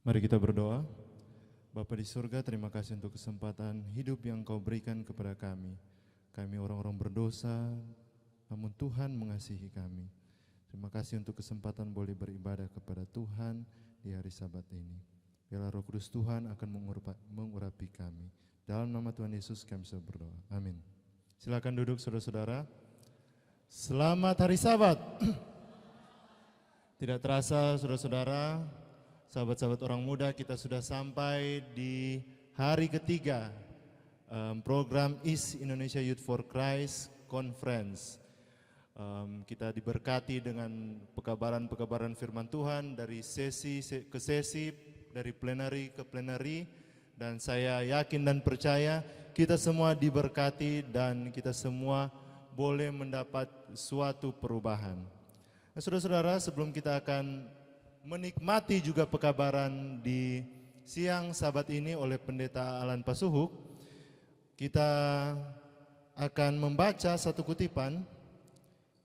Mari kita berdoa. Bapa di surga, terima kasih untuk kesempatan hidup yang Kau berikan kepada kami. Kami orang-orang berdosa, namun Tuhan mengasihi kami. Terima kasih untuk kesempatan boleh beribadah kepada Tuhan di hari Sabat ini. Biarlah Roh Kudus Tuhan akan mengurapi kami. Dalam nama Tuhan Yesus kami bisa berdoa. Amin. Silakan duduk saudara-saudara. Selamat hari Sabat. Tidak terasa saudara-saudara, sahabat-sahabat orang muda, kita sudah sampai di hari ketiga program East Indonesia Youth for Christ Conference. Kita diberkati dengan pekabaran-pekabaran firman Tuhan dari sesi ke sesi, dari plenary ke plenary, dan saya yakin dan percaya kita semua diberkati dan kita semua boleh mendapat suatu perubahan. Nah, saudara-saudara, sebelum kita akan menikmati juga pekabaran di siang Sabat ini oleh Pendeta Alan Pasuhuk, kita akan membaca satu kutipan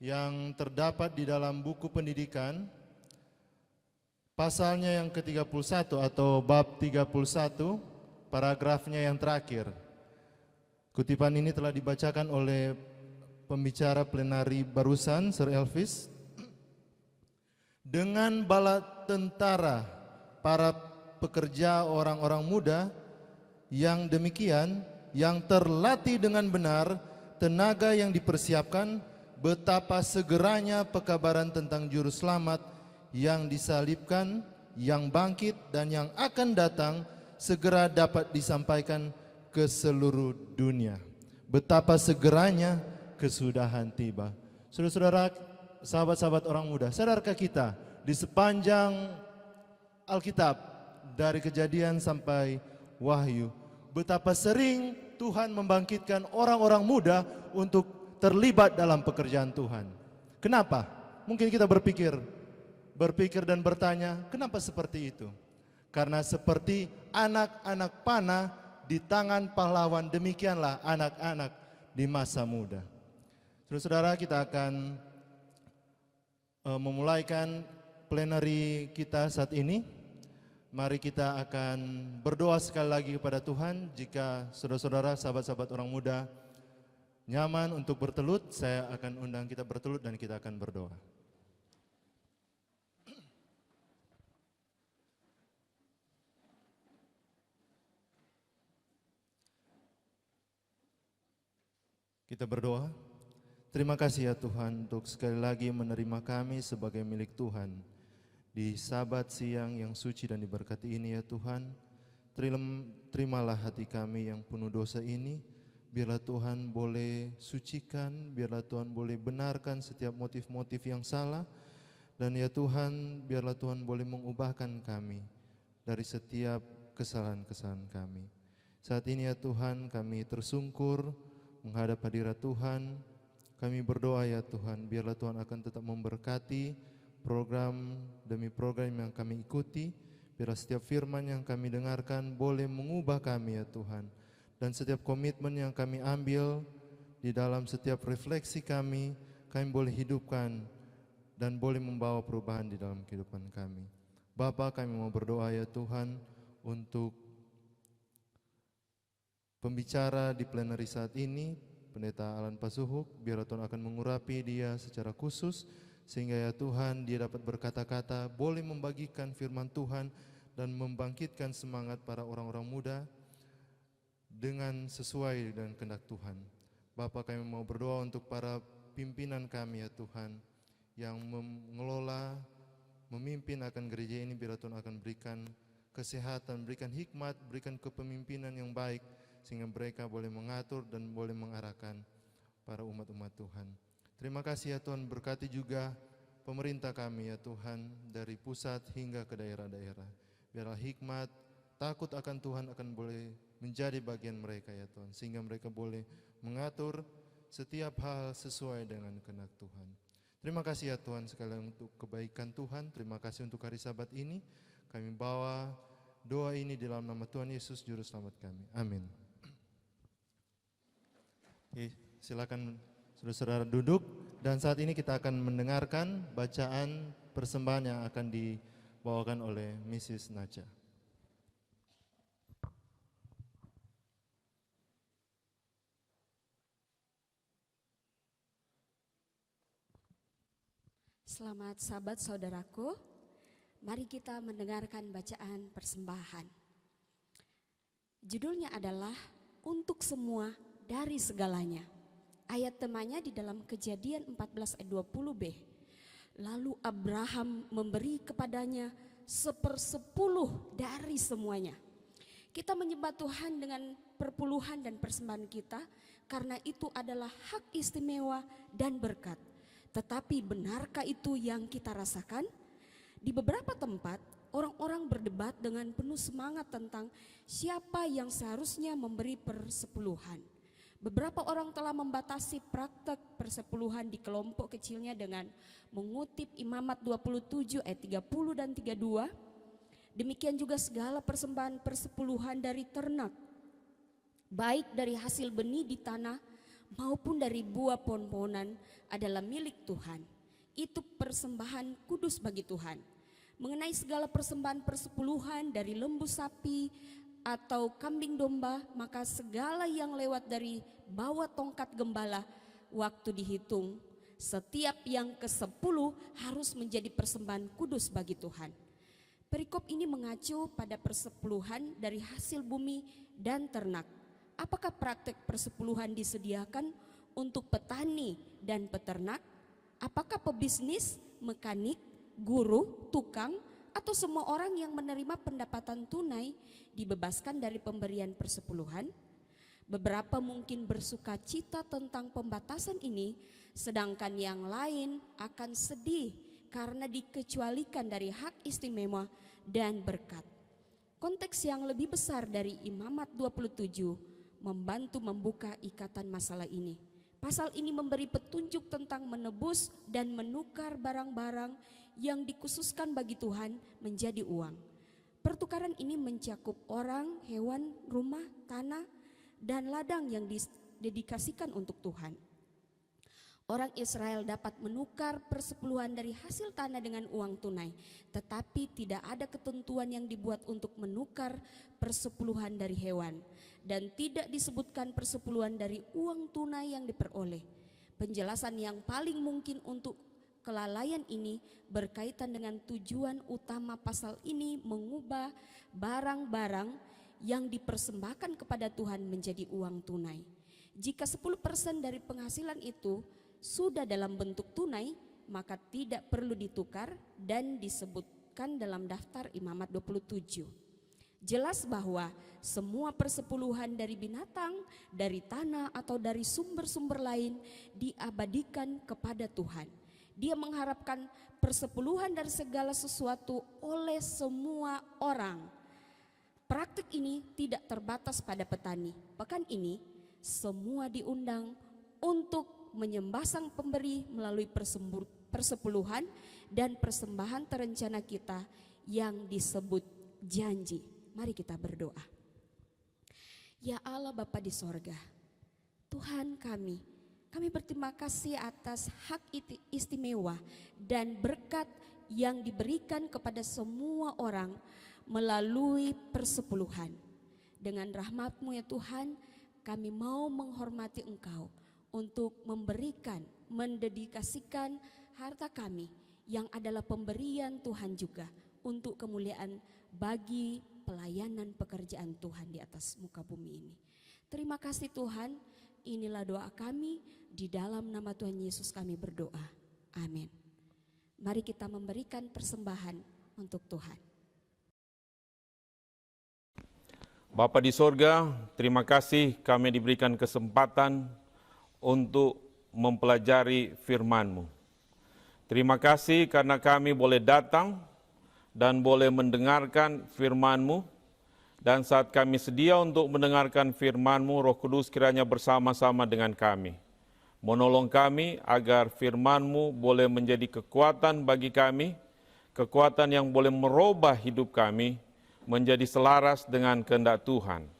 yang terdapat di dalam buku pendidikan, pasalnya yang ke-31 atau bab 31, paragrafnya yang terakhir. Kutipan ini telah dibacakan oleh pembicara plenari barusan, Sir Elvis. Dengan bala tentara, para pekerja orang-orang muda yang demikian, yang terlatih dengan benar, tenaga yang dipersiapkan, betapa segeranya pekabaran tentang juru selamat yang disalibkan, yang bangkit dan yang akan datang segera dapat disampaikan ke seluruh dunia. Betapa segeranya kesudahan tiba. Saudara-saudara, sahabat-sahabat orang muda, sadarkah kita di sepanjang Alkitab dari Kejadian sampai Wahyu, betapa sering Tuhan membangkitkan orang-orang muda untuk terlibat dalam pekerjaan Tuhan. Kenapa? Mungkin kita berpikir dan bertanya, kenapa seperti itu? Karena seperti anak-anak panah di tangan pahlawan, demikianlah anak-anak di masa muda. Saudara-saudara, kita akan memulaikan plenary kita saat ini. Mari kita akan berdoa sekali lagi kepada Tuhan. Jika saudara-saudara, sahabat-sahabat orang muda nyaman untuk bertelut, saya akan undang kita bertelut dan kita akan berdoa. Kita berdoa. Terima kasih ya Tuhan untuk sekali lagi menerima kami sebagai milik Tuhan. Di Sabat siang yang suci dan diberkati ini ya Tuhan, terimalah hati kami yang penuh dosa ini. Biarlah Tuhan boleh sucikan, biarlah Tuhan boleh benarkan setiap motif-motif yang salah. Dan ya Tuhan, biarlah Tuhan boleh mengubahkan kami dari setiap kesalahan-kesalahan kami. Saat ini ya Tuhan, kami tersungkur menghadap hadirat Tuhan. Kami berdoa ya Tuhan, biarlah Tuhan akan tetap memberkati program demi program yang kami ikuti. Biarlah setiap firman yang kami dengarkan boleh mengubah kami ya Tuhan. Dan setiap komitmen yang kami ambil di dalam setiap refleksi kami boleh hidupkan dan boleh membawa perubahan di dalam kehidupan kami. Bapa, kami mau berdoa ya Tuhan untuk pembicara di plenary saat ini, Pendeta Alan Pasuhuk. Biarlah Tuhan akan mengurapi dia secara khusus, sehingga ya Tuhan dia dapat berkata-kata, boleh membagikan firman Tuhan dan membangkitkan semangat para orang-orang muda dengan sesuai dengan kehendak Tuhan. Bapa, kami mau berdoa untuk para pimpinan kami ya Tuhan, yang mengelola, memimpin akan gereja ini. Biarlah Tuhan akan berikan kesehatan, berikan hikmat, berikan kepemimpinan yang baik, sehingga mereka boleh mengatur dan boleh mengarahkan para umat-umat Tuhan. Terima kasih ya Tuhan, berkati juga pemerintah kami ya Tuhan, dari pusat hingga ke daerah-daerah. Biarlah hikmat, takut akan Tuhan akan boleh menjadi bagian mereka ya Tuhan, sehingga mereka boleh mengatur setiap hal sesuai dengan kehendak Tuhan. Terima kasih ya Tuhan sekali untuk kebaikan Tuhan. Terima kasih untuk hari Sabat ini. Kami bawa doa ini di dalam nama Tuhan Yesus Juru Selamat kami. Amin. Oke, silakan saudara-saudara duduk. Dan saat ini kita akan mendengarkan bacaan persembahan yang akan dibawakan oleh Mrs. Naja. Selamat Sabat saudaraku, mari kita mendengarkan bacaan persembahan. Judulnya adalah Untuk Semua dari Segalanya. Ayat temanya di dalam Kejadian 14 ayat 20b. Lalu Abraham memberi kepadanya 1/10 dari semuanya. Kita menyembah Tuhan dengan perpuluhan dan persembahan kita, karena itu adalah hak istimewa dan berkat. Tetapi benarkah itu yang kita rasakan? Di beberapa tempat, orang-orang berdebat dengan penuh semangat tentang siapa yang seharusnya memberi persepuluhan. Beberapa orang telah membatasi praktek persepuluhan di kelompok kecilnya dengan mengutip Imamat 27 ayat 30 dan 32. Demikian juga segala persembahan persepuluhan dari ternak, baik dari hasil benih di tanah maupun dari buah pohon-pohonan, adalah milik Tuhan. Itu persembahan kudus bagi Tuhan. Mengenai segala persembahan persepuluhan dari lembu sapi atau kambing domba, maka segala yang lewat dari bawah tongkat gembala waktu dihitung, setiap yang ke-10 harus menjadi persembahan kudus bagi Tuhan. Perikop ini mengacu pada persepuluhan dari hasil bumi dan ternak. Apakah praktek persepuluhan disediakan untuk petani dan peternak? Apakah pebisnis, mekanik, guru, tukang, atau semua orang yang menerima pendapatan tunai dibebaskan dari pemberian persepuluhan? Beberapa mungkin bersuka cita tentang pembatasan ini, sedangkan yang lain akan sedih karena dikecualikan dari hak istimewa dan berkat. Konteks yang lebih besar dari Imamat 27 membantu membuka ikatan masalah ini. Pasal ini memberi petunjuk tentang menebus dan menukar barang-barang yang dikhususkan bagi Tuhan menjadi uang. Pertukaran ini mencakup orang, hewan, rumah, tanah, dan ladang yang didedikasikan untuk Tuhan. Orang Israel dapat menukar persepuluhan dari hasil tanah dengan uang tunai, tetapi tidak ada ketentuan yang dibuat untuk menukar persepuluhan dari hewan, dan tidak disebutkan persepuluhan dari uang tunai yang diperoleh. Penjelasan yang paling mungkin untuk kelalaian ini berkaitan dengan tujuan utama pasal ini, mengubah barang-barang yang dipersembahkan kepada Tuhan menjadi uang tunai. Jika 10% dari penghasilan itu sudah dalam bentuk tunai, maka tidak perlu ditukar dan disebut disebutkan dalam daftar Imamat 27. Jelas bahwa semua persepuluhan dari binatang, dari tanah atau dari sumber-sumber lain diabadikan kepada Tuhan. Dia mengharapkan persepuluhan dari segala sesuatu oleh semua orang. Praktik ini tidak terbatas pada petani. Pekan ini semua diundang untuk menyembah Sang Pemberi melalui persepuluhan dan persembahan terencana kita yang disebut janji. Mari kita berdoa. Ya Allah Bapa di sorga, Tuhan kami berterima kasih atas hak istimewa dan berkat yang diberikan kepada semua orang melalui persepuluhan. Dengan rahmat-Mu ya Tuhan, kami mau menghormati Engkau untuk memberikan, mendedikasikan harta kami yang adalah pemberian Tuhan juga untuk kemuliaan bagi pelayanan pekerjaan Tuhan di atas muka bumi ini. Terima kasih Tuhan, inilah doa kami, di dalam nama Tuhan Yesus kami berdoa. Amin. Mari kita memberikan persembahan untuk Tuhan. Bapa di sorga, terima kasih kami diberikan kesempatan untuk mempelajari firman-Mu. Terima kasih karena kami boleh datang dan boleh mendengarkan firman-Mu. Dan saat kami sedia untuk mendengarkan firman-Mu, Roh Kudus kiranya bersama-sama dengan kami. Menolong kami agar firman-Mu boleh menjadi kekuatan bagi kami, kekuatan yang boleh merubah hidup kami, menjadi selaras dengan kehendak Tuhan.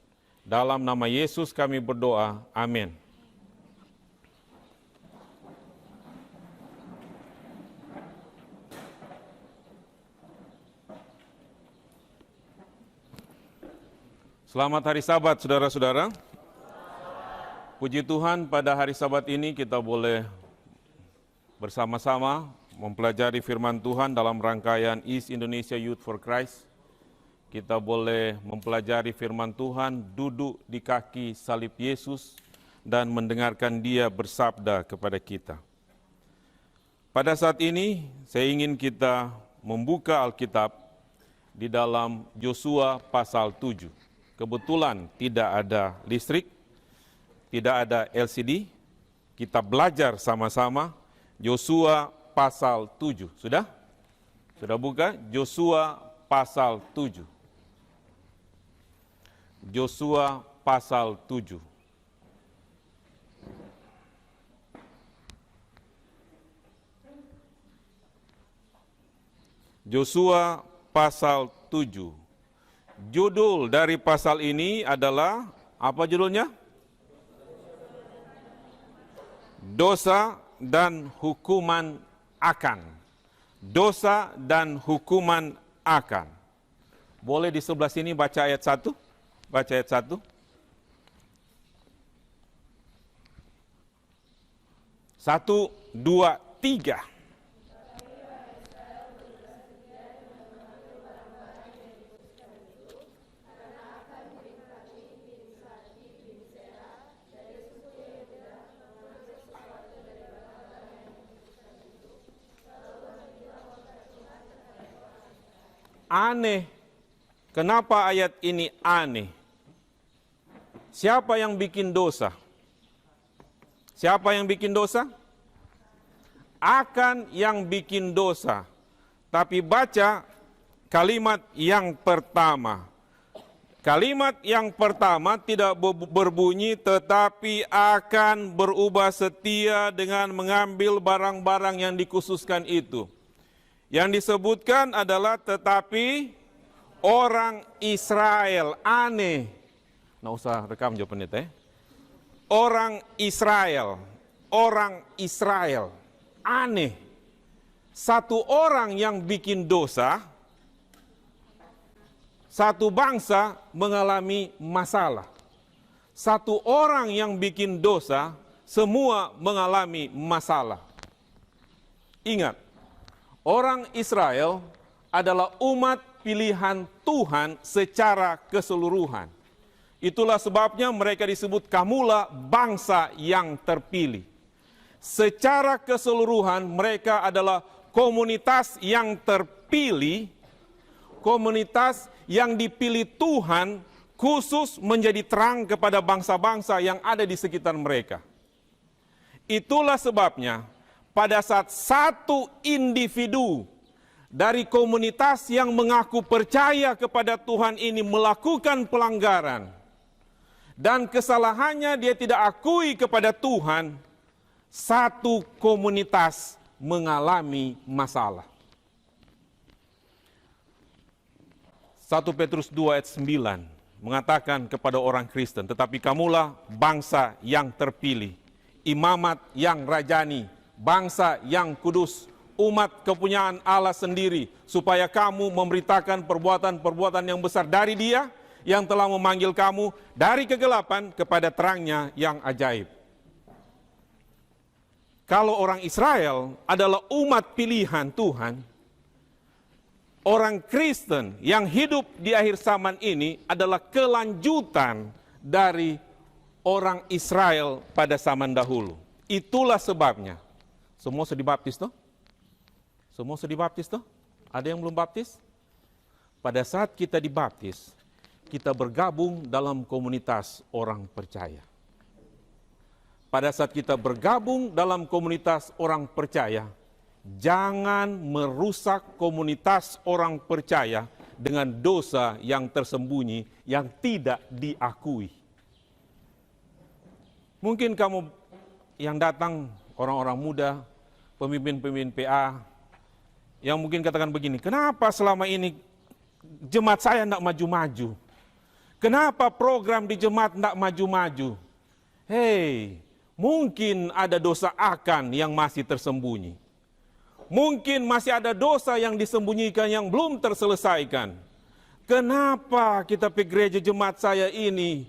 Dalam nama Yesus kami berdoa, amin. Selamat hari Sabat, saudara-saudara. Puji Tuhan, pada hari Sabat ini kita boleh bersama-sama mempelajari firman Tuhan dalam rangkaian East Indonesia Youth for Christ. Kita boleh mempelajari firman Tuhan, duduk di kaki salib Yesus, dan mendengarkan Dia bersabda kepada kita. Pada saat ini, saya ingin kita membuka Alkitab di dalam Yosua pasal 7. Kebetulan tidak ada listrik, tidak ada LCD, kita belajar sama-sama Yosua pasal 7. Sudah? Sudah buka? Yosua pasal 7. Yosua pasal 7. Yosua pasal 7. Judul dari pasal ini adalah, apa judulnya? Dosa dan hukuman akan. Dosa dan hukuman akan. Boleh di sebelah sini baca ayat 1? Baca ayat 1. 1, 2, 3. Aneh. Kenapa ayat ini aneh? Siapa yang bikin dosa? Siapa yang bikin dosa? Akan yang bikin dosa. Tapi baca kalimat yang pertama. Kalimat yang pertama tidak berbunyi tetapi akan berubah setia dengan mengambil barang-barang yang dikhususkan itu. Yang disebutkan adalah tetapi orang Israel. Aneh. Nggak usah rekam jawabannya teh. Orang Israel. Orang Israel. Aneh. Satu orang yang bikin dosa, satu bangsa mengalami masalah. Satu orang yang bikin dosa, semua mengalami masalah. Ingat, orang Israel adalah umat pilihan Tuhan secara keseluruhan. Itulah sebabnya mereka disebut kamulah bangsa yang terpilih. Secara keseluruhan mereka adalah komunitas yang terpilih komunitas yang dipilih Tuhan khusus menjadi terang kepada bangsa-bangsa yang ada di sekitar mereka. Itulah sebabnya pada saat satu individu dari komunitas yang mengaku percaya kepada Tuhan ini melakukan pelanggaran dan kesalahannya dia tidak akui kepada Tuhan, satu komunitas mengalami masalah. 1 Petrus 2 ayat 9 mengatakan kepada orang Kristen, tetapi kamulah bangsa yang terpilih, imamat yang rajani, bangsa yang kudus, umat kepunyaan Allah sendiri, supaya kamu memberitakan perbuatan-perbuatan yang besar dari Dia yang telah memanggil kamu dari kegelapan kepada terangnya yang ajaib. Kalau orang Israel adalah umat pilihan Tuhan, orang Kristen yang hidup di akhir zaman ini adalah kelanjutan dari orang Israel pada zaman dahulu. Itulah sebabnya. Semua sudah dibaptis toh? Semua sudah dibaptis toh? Ada yang belum baptis? Pada saat kita dibaptis, kita bergabung dalam komunitas orang percaya. Pada saat kita bergabung dalam komunitas orang percaya, jangan merusak komunitas orang percaya dengan dosa yang tersembunyi, yang tidak diakui. Mungkin kamu yang datang, orang-orang muda, pemimpin-pemimpin PA, yang mungkin katakan begini, kenapa selama ini jemaat saya tidak maju-maju? Kenapa program di jemaat tidak maju-maju? Hei, mungkin ada dosa akan yang masih tersembunyi. Mungkin masih ada dosa yang disembunyikan yang belum terselesaikan. Kenapa kita pergi gereja jemaat saya ini,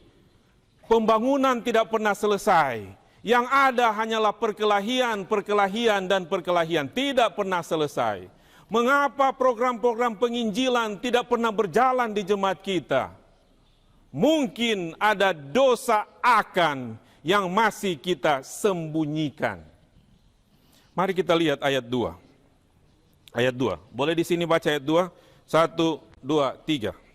pembangunan tidak pernah selesai. Yang ada hanyalah perkelahian, dan perkelahian, tidak pernah selesai. Mengapa program-program penginjilan tidak pernah berjalan di jemaat kita? Mungkin ada dosa akan yang masih kita sembunyikan. Mari kita lihat ayat 2. Ayat 2. Boleh di sini baca ayat 2? 1, 2, 3.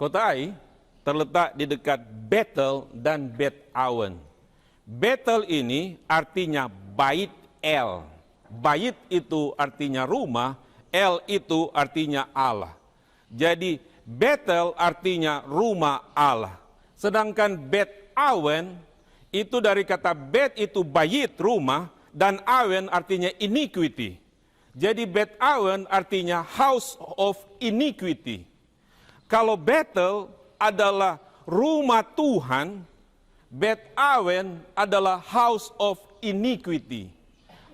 Kota Ai terletak di dekat Bethel dan Bet Awen. Bethel ini artinya Bait El. Bait itu artinya rumah, El itu artinya Allah. Jadi Bethel artinya rumah Allah. Sedangkan Bet Awen itu dari kata Bet itu bait rumah dan Awen artinya iniquity. Jadi Bet Awen artinya house of iniquity. Kalau Bethel adalah rumah Tuhan, Bet Awen adalah house of iniquity.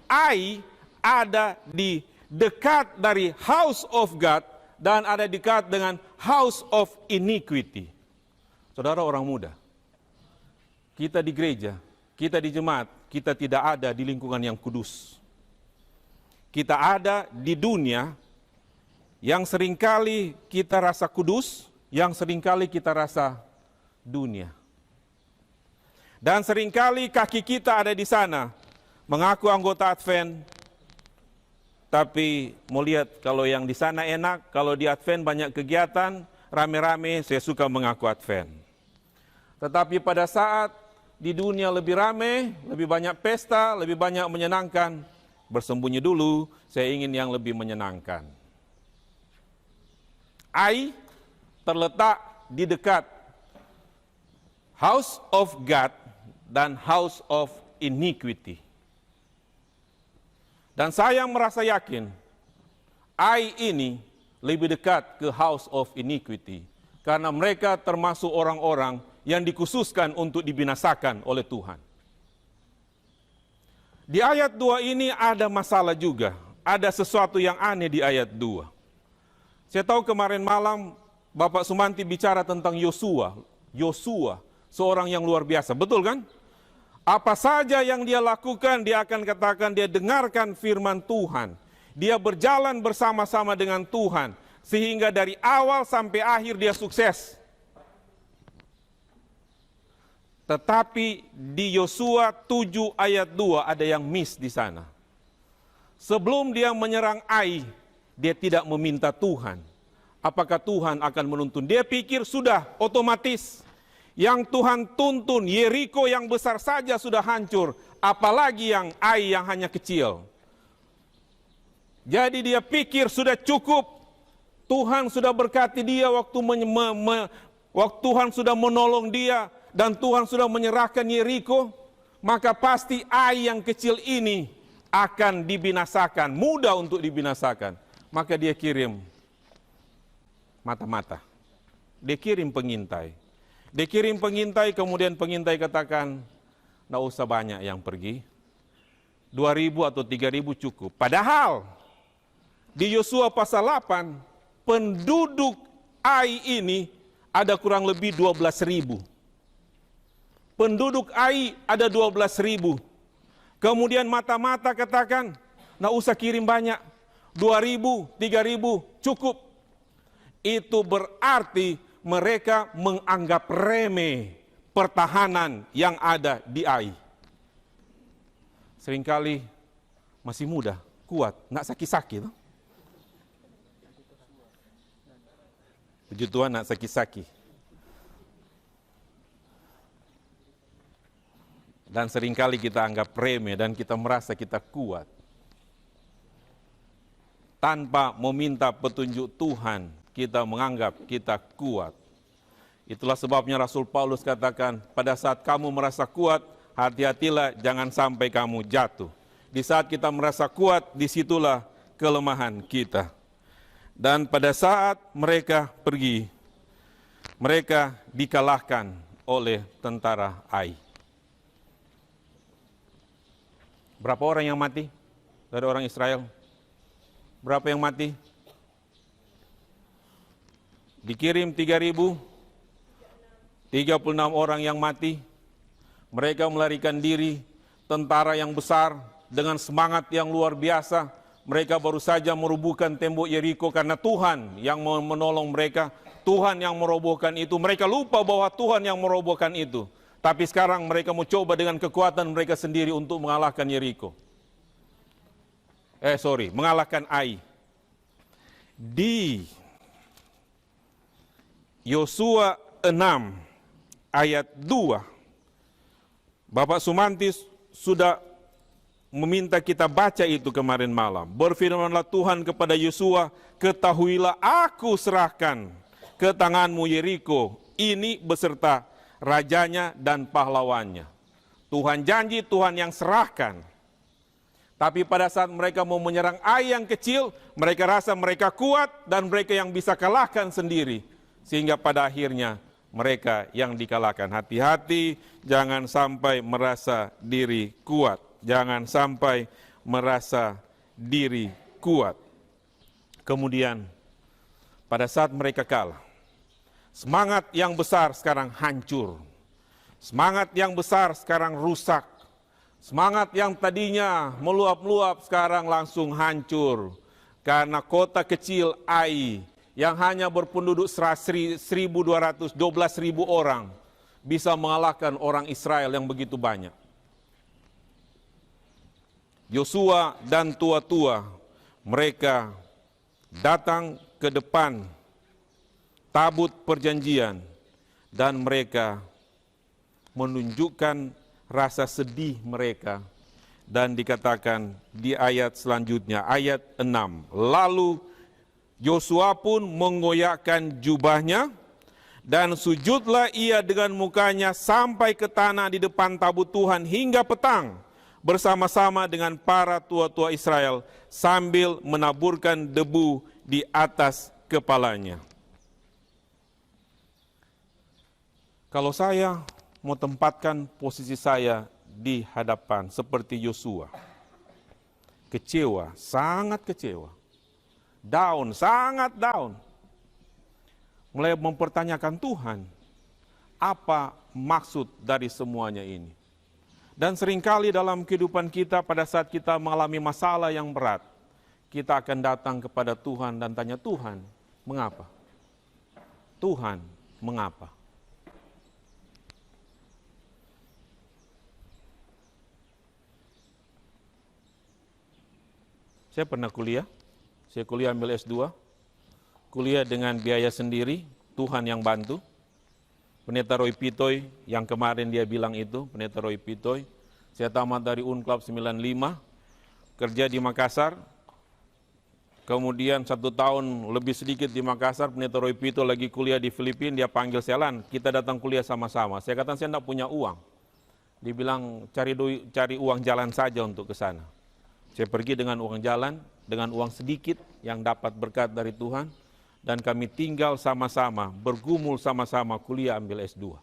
Ai ada di dekat dari house of God dan ada dekat dengan house of iniquity. Saudara orang muda, kita di gereja, kita di jemaat, kita tidak ada di lingkungan yang kudus. Kita ada di dunia yang seringkali kita rasa kudus, yang seringkali kita rasa dunia. Dan seringkali kaki kita ada di sana, mengaku anggota Advent, tapi mau lihat kalau yang di sana enak, kalau di Advent banyak kegiatan, rame-rame, saya suka mengaku Advent. Tetapi pada saat di dunia lebih rame, lebih banyak pesta, lebih banyak menyenangkan, bersembunyi dulu, saya ingin yang lebih menyenangkan. Ai terletak di dekat house of God dan house of iniquity. Dan saya merasa yakin, Ai ini lebih dekat ke house of iniquity. Karena mereka termasuk orang-orang yang dikhususkan untuk dibinasakan oleh Tuhan. Di ayat 2 ini ada masalah juga. Ada sesuatu yang aneh di ayat 2. Saya tahu kemarin malam Bapak Sumanti bicara tentang Yosua. Yosua, seorang yang luar biasa. Betul kan? Apa saja yang dia lakukan, dia akan katakan dia dengarkan firman Tuhan. Dia berjalan bersama-sama dengan Tuhan, sehingga dari awal sampai akhir dia sukses. Tetapi di Yosua 7 ayat 2 ada yang miss di sana. Sebelum dia menyerang Ai, dia tidak meminta Tuhan. Apakah Tuhan akan menuntun? Dia pikir sudah otomatis. Yang Tuhan tuntun, Yeriko yang besar saja sudah hancur. Apalagi yang Ai yang hanya kecil. Jadi dia pikir sudah cukup. Tuhan sudah berkati dia waktu Tuhan sudah menolong dia. Dan Tuhan sudah menyerahkan Yeriko. Maka pasti Ai yang kecil ini akan dibinasakan. Mudah untuk dibinasakan. Maka dia kirim mata-mata. Dia kirim pengintai. Dia kirim pengintai, kemudian pengintai katakan, nggak usah banyak yang pergi. 2.000 atau 3.000 cukup. Padahal di Yosua pasal 8, penduduk Ai ini ada kurang lebih 12.000. Penduduk Ai ada 12.000. Kemudian mata-mata katakan, nggak usah kirim banyak. 2.000, 3.000 cukup. Itu berarti mereka menganggap remeh pertahanan yang ada di Ai. Seringkali masih muda, kuat, nak sakit-sakit. Puji Tuhan, nak sakit-sakit. Dan seringkali kita anggap remeh dan kita merasa kita kuat. Tanpa meminta petunjuk Tuhan, kita menganggap kita kuat. Itulah sebabnya Rasul Paulus katakan, pada saat kamu merasa kuat, hati-hatilah jangan sampai kamu jatuh. Di saat kita merasa kuat, disitulah kelemahan kita. Dan pada saat mereka pergi, mereka dikalahkan oleh tentara Ai. Berapa orang yang mati dari orang Israel? Berapa yang mati? Dikirim 3.000, 36 orang yang mati. Mereka melarikan diri, tentara yang besar dengan semangat yang luar biasa. Mereka baru saja merubuhkan tembok Yeriko karena Tuhan yang menolong mereka. Tuhan yang merobohkan itu. Mereka lupa bahwa Tuhan yang merobohkan itu. Tapi sekarang mereka mau coba dengan kekuatan mereka sendiri untuk mengalahkan Yeriko. Mengalahkan Ai. Di Yosua 6 ayat 2, Bapak Sumantis sudah meminta kita baca itu kemarin malam. Berfirmanlah Tuhan kepada Yosua, ketahuilah aku serahkan ke tanganmu Yeriko, ini beserta rajanya dan pahlawannya. Tuhan janji, Tuhan yang serahkan. Tapi pada saat mereka mau menyerang Ai yang kecil, mereka rasa mereka kuat dan mereka yang bisa kalahkan sendiri. Sehingga pada akhirnya mereka yang dikalahkan. Hati-hati, jangan sampai merasa diri kuat. Jangan sampai merasa diri kuat. Kemudian pada saat mereka kalah, semangat yang besar sekarang hancur. Semangat yang besar sekarang rusak. Semangat yang tadinya meluap-luap sekarang langsung hancur. Karena kota kecil Ai yang hanya berpenduduk 1.200, 12.000 orang bisa mengalahkan orang Israel yang begitu banyak. Yosua dan tua-tua mereka datang ke depan tabut perjanjian dan mereka menunjukkan rasa sedih mereka. Dan dikatakan di ayat selanjutnya, ayat 6, lalu Yosua pun mengoyakkan jubahnya dan sujudlah ia dengan mukanya sampai ke tanah di depan tabut Tuhan hingga petang bersama-sama dengan para tua-tua Israel sambil menaburkan debu di atas kepalanya. Kalau saya mau tempatkan posisi saya di hadapan seperti Yosua, kecewa, sangat kecewa. Down, sangat down. Mulai mempertanyakan Tuhan, apa maksud dari semuanya ini? Dan seringkali dalam kehidupan kita pada saat kita mengalami masalah yang berat, kita akan datang kepada Tuhan dan tanya, Tuhan, mengapa? Tuhan, mengapa? Saya pernah kuliah, saya kuliah ambil S2, kuliah dengan biaya sendiri, Tuhan yang bantu. Pendeta Roy Pitoy yang kemarin dia bilang itu, Pendeta Roy Pitoy, saya tamat dari Unclub 95, kerja di Makassar, kemudian 1 tahun lebih sedikit di Makassar, Pendeta Roy Pitoy lagi kuliah di Filipina, dia panggil saya, Lan, kita datang kuliah sama-sama. Saya katakan saya tidak punya uang. Dia bilang cari uang jalan saja untuk ke sana. Saya pergi dengan uang jalan, dengan uang sedikit yang dapat berkat dari Tuhan, dan kami tinggal sama-sama, bergumul sama-sama, kuliah ambil S2.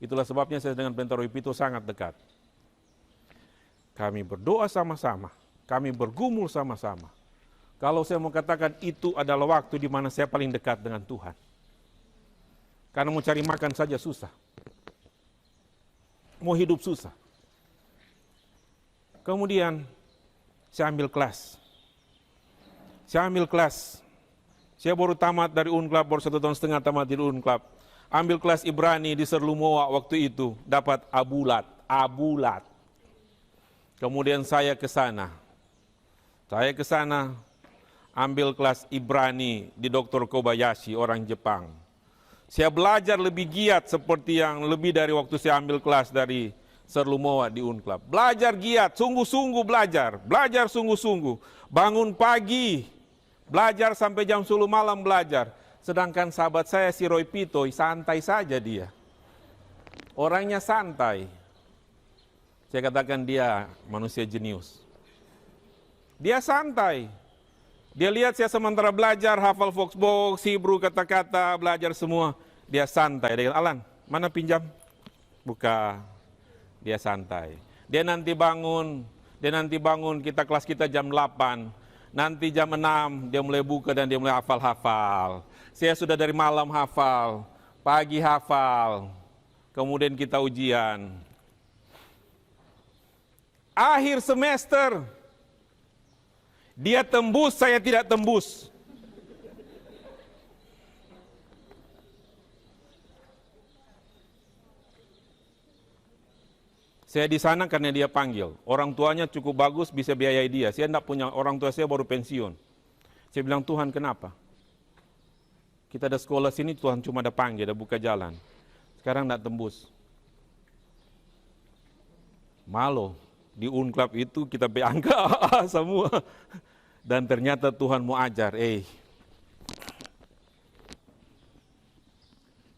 Itulah sebabnya saya dengan Pendeta Roy Pitoy sangat dekat. Kami berdoa sama-sama, kami bergumul sama-sama. Kalau saya mau katakan itu adalah waktu di mana saya paling dekat dengan Tuhan. Karena mau cari makan saja susah. Mau hidup susah. Kemudian saya ambil kelas. Saya baru tamat dari Unclub, baru 1,5 tahun tamat di Unclub. Ambil kelas Ibrani di Serlumoa waktu itu, dapat abulat. Kemudian saya ke sana. Ambil kelas Ibrani di Dr. Kobayashi, orang Jepang. Saya belajar lebih giat seperti yang lebih dari waktu saya ambil kelas dari Serlumoa di Unclub. Belajar giat, sungguh-sungguh belajar sungguh-sungguh. Bangun pagi, belajar sampai jam 10 malam belajar. Sedangkan sahabat saya si Roy Pitoy, santai saja dia. Orangnya santai. Saya katakan dia manusia jenius. Dia santai. Dia lihat saya sementara belajar, hafal Foxbox, Hebrew, kata-kata, belajar semua. Dia santai. Dia kata, Alan, mana pinjam? Buka. Dia santai. Dia nanti bangun, kelas kita jam 8. Nanti jam 6 dia mulai buka dan dia mulai hafal-hafal. Saya sudah dari malam hafal, pagi hafal. Kemudian kita ujian. Akhir semester, dia tembus, saya tidak tembus. Saya di sana karena dia panggil. Orang tuanya cukup bagus, bisa biayai dia. Saya tidak punya, orang tua saya baru pensiun. Saya bilang, Tuhan kenapa? Kita ada sekolah sini, Tuhan cuma ada panggil, ada buka jalan. Sekarang tidak tembus. Malu. Di Unclub itu kita angka semua. Dan ternyata Tuhan mau ajar,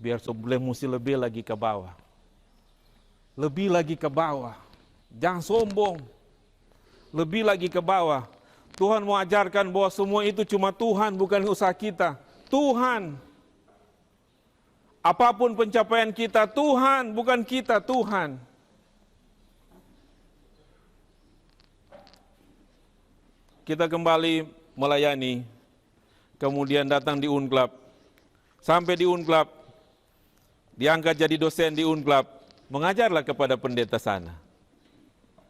biar sebelum mesti lebih lagi ke bawah. Lebih lagi ke bawah. Jangan sombong. Lebih lagi ke bawah. Tuhan mau ajarkan bahwa semua itu cuma Tuhan, bukan usaha kita. Tuhan. Apapun pencapaian kita, Tuhan, bukan kita, Tuhan. Kita kembali melayani. Kemudian datang di Unclub. Sampai di Unclub, diangkat jadi dosen di Unclub. Mengajarlah kepada pendeta sana.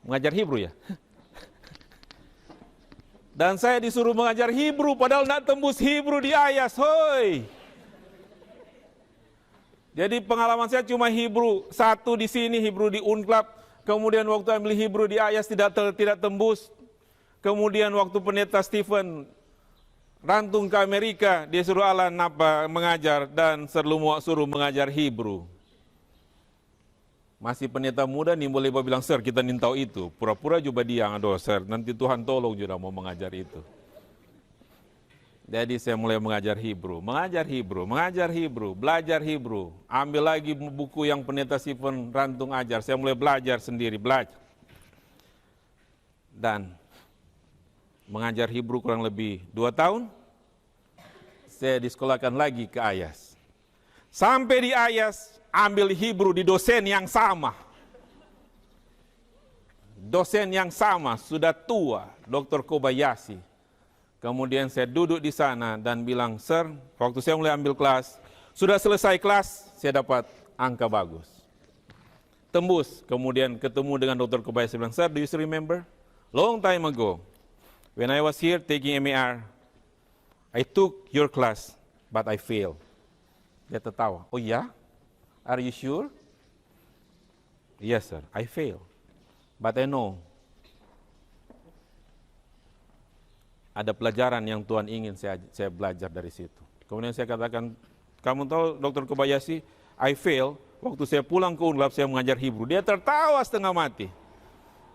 Mengajar Hebrew ya. Dan saya disuruh mengajar Hebrew, padahal nak tembus Hebrew di Ayas, hoi. Jadi pengalaman saya cuma Hebrew 1 di sini, Hebrew di Unclub. Kemudian waktu ambil Hebrew di Ayas tidak tembus. Kemudian waktu pendeta Stephen rantung ke Amerika, dia suruh Alan mengajar dan Serlumoa suruh mengajar Hebrew. Masih pendeta muda nih boleh bilang, Sir kita nih tahu itu. Pura-pura juga dia, aduh Sir nanti Tuhan tolong juga mau mengajar itu. Jadi saya mulai mengajar Hebrew, belajar Hebrew. Ambil lagi buku yang pendeta Stephen rantung ajar, saya mulai belajar sendiri, Dan mengajar Hebrew kurang lebih 2 tahun, saya disekolahkan lagi ke Ayas. Sampai di Ayas, ambil Hebrew di dosen yang sama. Sudah tua, Dr. Kobayashi. Kemudian saya duduk di sana dan bilang, Sir, waktu saya mulai ambil kelas, sudah selesai kelas, saya dapat angka bagus. Tembus, kemudian ketemu dengan Dr. Kobayashi, bilang, Sir, do you still remember? Long time ago, when I was here taking MAR, I took your class, but I failed. Dia tertawa. Oh ya? Are you sure? Yes, sir. I failed. But I know ada pelajaran yang Tuhan ingin saya belajar dari situ. Kemudian saya katakan, kamu tahu Dr. Kobayashi, I fail. Waktu saya pulang ke UNLAB, saya mengajar Hebrew. Dia tertawa setengah mati.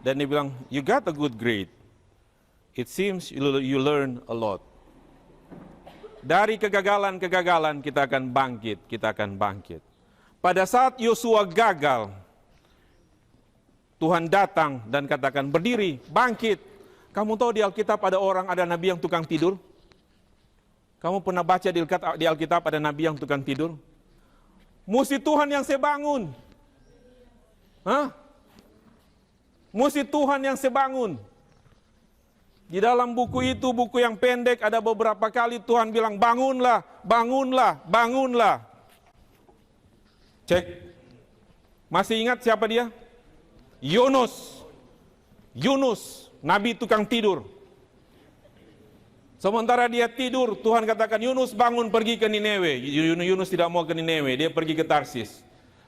Dan dia bilang, you got a good grade. It seems you learn a lot. Dari kegagalan-kegagalan kita akan bangkit. Pada saat Yosua gagal, Tuhan datang dan katakan, berdiri, bangkit. Kamu tahu di Alkitab ada nabi yang tukang tidur? Kamu pernah baca di Alkitab ada nabi yang tukang tidur? Musti Tuhan yang saya bangun. Hah? Musti Tuhan yang saya bangun. Di dalam buku itu, buku yang pendek, ada beberapa kali Tuhan bilang, bangunlah, bangunlah, bangunlah. Cek. Masih ingat siapa dia? Yunus, nabi tukang tidur. Sementara dia tidur, Tuhan katakan, Yunus bangun pergi ke Nineve. Yunus tidak mau ke Nineve, dia pergi ke Tarsis.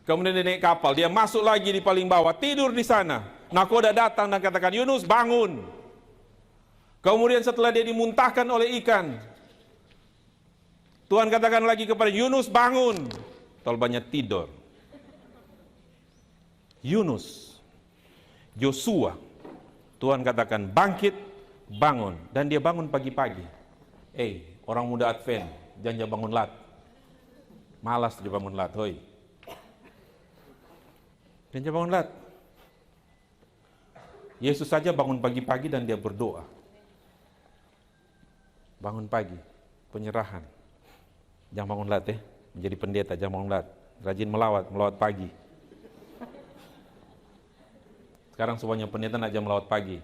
Kemudian dia naik kapal, dia masuk lagi di paling bawah, tidur di sana. Nakoda datang dan katakan, Yunus bangun. Kemudian setelah dia dimuntahkan oleh ikan, Tuhan katakan lagi kepada Yunus bangun. Tolbanya tidur. Yunus, Yosua, Tuhan katakan bangkit, bangun. Dan dia bangun pagi-pagi. Orang muda Advent, jangan bangun lat. Malas dia bangun lat, hoi. Jangan bangun lat. Yesus saja bangun pagi-pagi dan dia berdoa. Bangun pagi, penyerahan. Jangan bangun lat menjadi pendeta, jangan bangun lat. Rajin melawat pagi. Sekarang semuanya pendeta nak jam melawat pagi.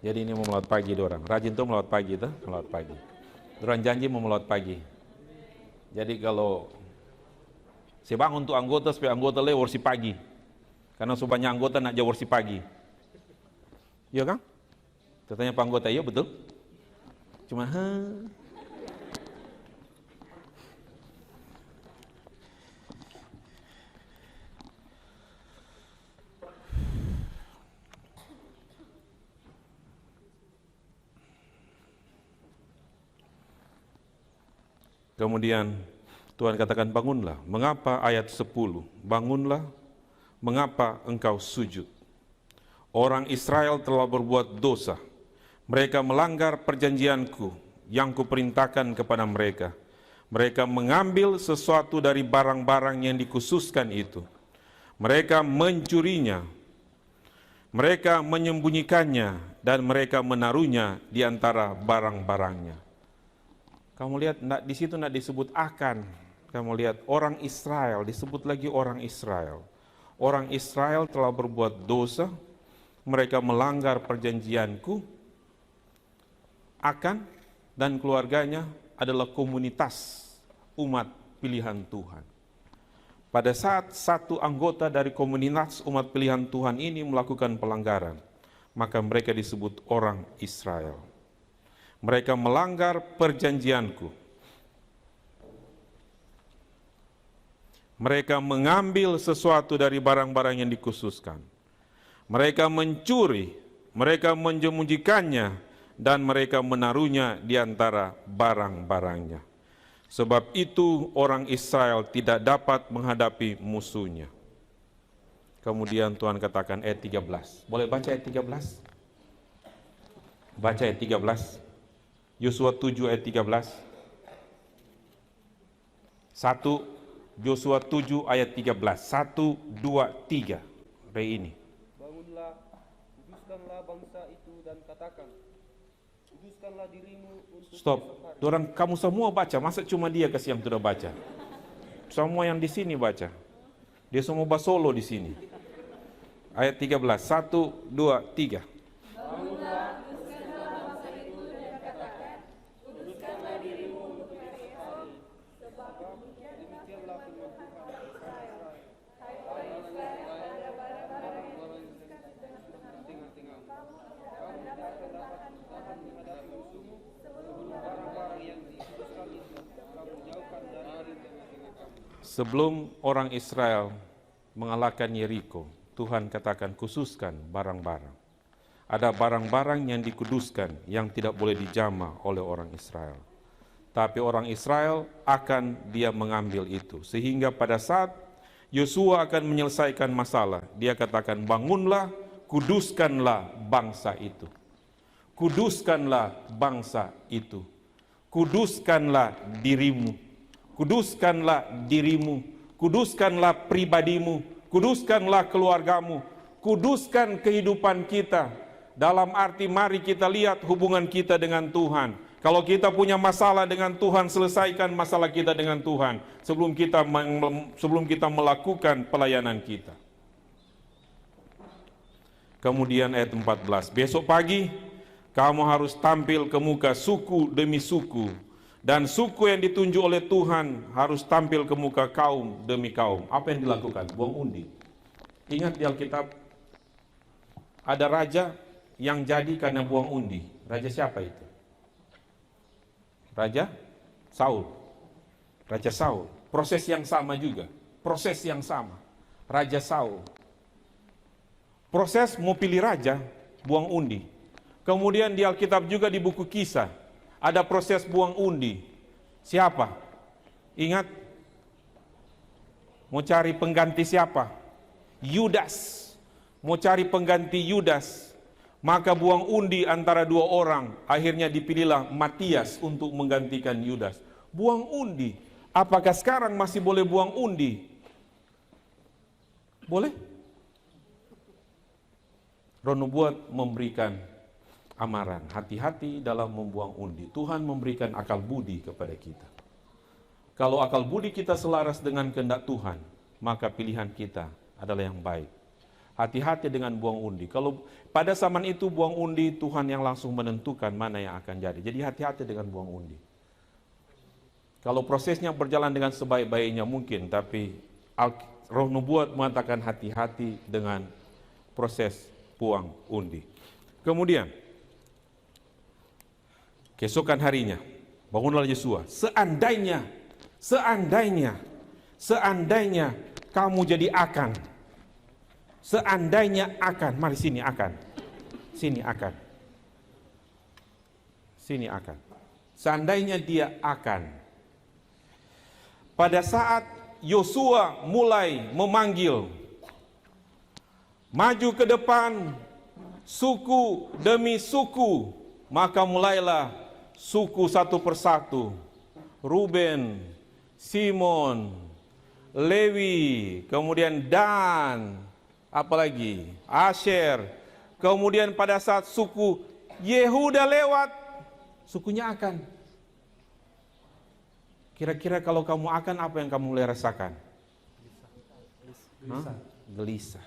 Jadi ini mau melawat pagi orang. Rajin tuh melawat pagi tuh, melawat pagi. Orang janji mau melawat pagi. Jadi kalau saya bangun tuh anggota supaya anggota worsi pagi. Karena sebanyak anggota nak jauh worsi pagi. Iya kan? Katanya Pak anggota, iya betul. Cuma kemudian Tuhan katakan bangunlah. Mengapa ayat 10? Bangunlah, mengapa engkau sujud? Orang Israel telah berbuat dosa. Mereka melanggar perjanjianku yang kuperintahkan kepada mereka. Mereka mengambil sesuatu dari barang-barang yang dikhususkan itu. Mereka mencurinya. Mereka menyembunyikannya dan mereka menaruhnya di antara barang-barangnya. Kamu lihat di situ tidak disebut akan. Kamu lihat orang Israel, disebut lagi orang Israel. Orang Israel telah berbuat dosa, mereka melanggar perjanjianku. Akan dan keluarganya adalah komunitas umat pilihan Tuhan. Pada saat satu anggota dari komunitas umat pilihan Tuhan ini melakukan pelanggaran, maka mereka disebut orang Israel. Mereka melanggar perjanjianku. Mereka mengambil sesuatu dari barang-barang yang dikhususkan. Mereka mencuri, mereka menyembunyikannya, dan mereka menaruhnya di antara barang-barangnya. Sebab itu orang Israel tidak dapat menghadapi musuhnya. Kemudian Tuhan katakan ayat 13. Boleh baca ayat 13? Baca ayat 13. Yosua 7 ayat 13. 1 Yosua 7 ayat 13. 1, 2, 3. Kayak ini. Bangunlah, kuduskanlah bangsa itu dan katakan, kuduskanlah dirimu untuk Stop. Orang kamu semua baca, masa cuma dia kasih yang sudah baca? Semua yang di sini baca. Dia semua basolo di sini. Ayat 13. 1, 2, 3. Bangunlah, kuduskanlah bangsa itu dan katakan, kuduskanlah dirimu untuk hari esok, sebab demikianlah firman Tuhan Israel. Hai Israel, ada barang-barang yang dikuduskan di tengah-tengahmu. Kamu tidak akan dapat menghadapi sebelum orang Israel mengalahkan Yeriko, Tuhan katakan khususkan barang-barang. Ada barang-barang yang dikuduskan yang tidak boleh dijamah oleh orang Israel. Tapi orang Israel akan dia mengambil itu. Sehingga pada saat Yosua akan menyelesaikan masalah, dia katakan bangunlah, kuduskanlah bangsa itu. Kuduskanlah bangsa itu. Kuduskanlah dirimu. Kuduskanlah dirimu. Kuduskanlah pribadimu. Kuduskanlah keluargamu. Kuduskan kehidupan kita. Dalam arti mari kita lihat hubungan kita dengan Tuhan. Kalau kita punya masalah dengan Tuhan, selesaikan masalah kita dengan Tuhan sebelum kita melakukan pelayanan kita. Kemudian ayat 14, besok pagi kamu harus tampil ke muka suku demi suku, dan suku yang ditunjuk oleh Tuhan harus tampil ke muka kaum demi kaum. Apa yang dilakukan? Buang undi. Ingat di Alkitab ada raja yang jadi karena buang undi. Raja siapa itu? Raja Saul. Raja Saul. Proses yang sama juga. Proses yang sama. Raja Saul. Proses mau pilih raja, buang undi. Kemudian di Alkitab juga di buku Kisah, ada proses buang undi. Siapa? Ingat? Mau cari pengganti siapa? Yudas. Mau cari pengganti Yudas. Maka buang undi antara dua orang. Akhirnya dipilihlah Matias untuk menggantikan Yudas. Buang undi. Apakah sekarang masih boleh buang undi? Boleh? Roh Nubuat memberikan amaran, hati-hati dalam membuang undi. Tuhan memberikan akal budi kepada kita. Kalau akal budi kita selaras dengan kehendak Tuhan, maka pilihan kita adalah yang baik. Hati-hati dengan buang undi. Kalau pada zaman itu buang undi, Tuhan yang langsung menentukan mana yang akan jadi. Jadi hati-hati dengan buang undi. Kalau prosesnya berjalan dengan sebaik-baiknya mungkin, tapi Roh Nubuat mengatakan hati-hati dengan proses buang undi. Kemudian, keesokan harinya, bangunlah Yosua. Seandainya kamu jadi akan. Seandainya akan. Mari sini akan. Sini akan. Sini akan. Seandainya dia akan. Pada saat Yosua mulai memanggil, maju ke depan, suku demi suku, maka mulailah suku satu persatu. Ruben, Simon, Lewi, kemudian Dan, apalagi Asher. Kemudian pada saat suku Yehuda lewat, sukunya akan. Kira-kira kalau kamu akan, apa yang kamu mulai rasakan? Gelisah.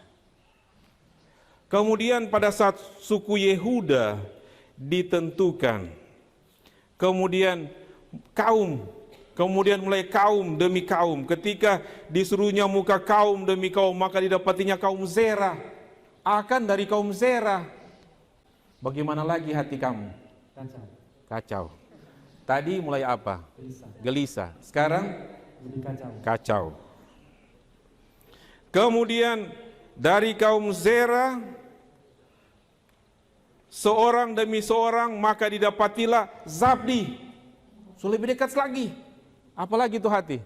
Kemudian pada saat suku Yehuda ditentukan, kemudian kemudian mulai kaum demi kaum. Ketika disuruhnya muka kaum demi kaum, maka didapatinya kaum Zerah. Akan dari kaum Zerah. Bagaimana lagi hati kamu? Kacau. Tadi mulai apa? Gelisah. Sekarang? Kacau. Kemudian dari kaum Zerah, seorang demi seorang, maka didapatilah Zabdi. So lebih dekat lagi. Apalagi itu hati?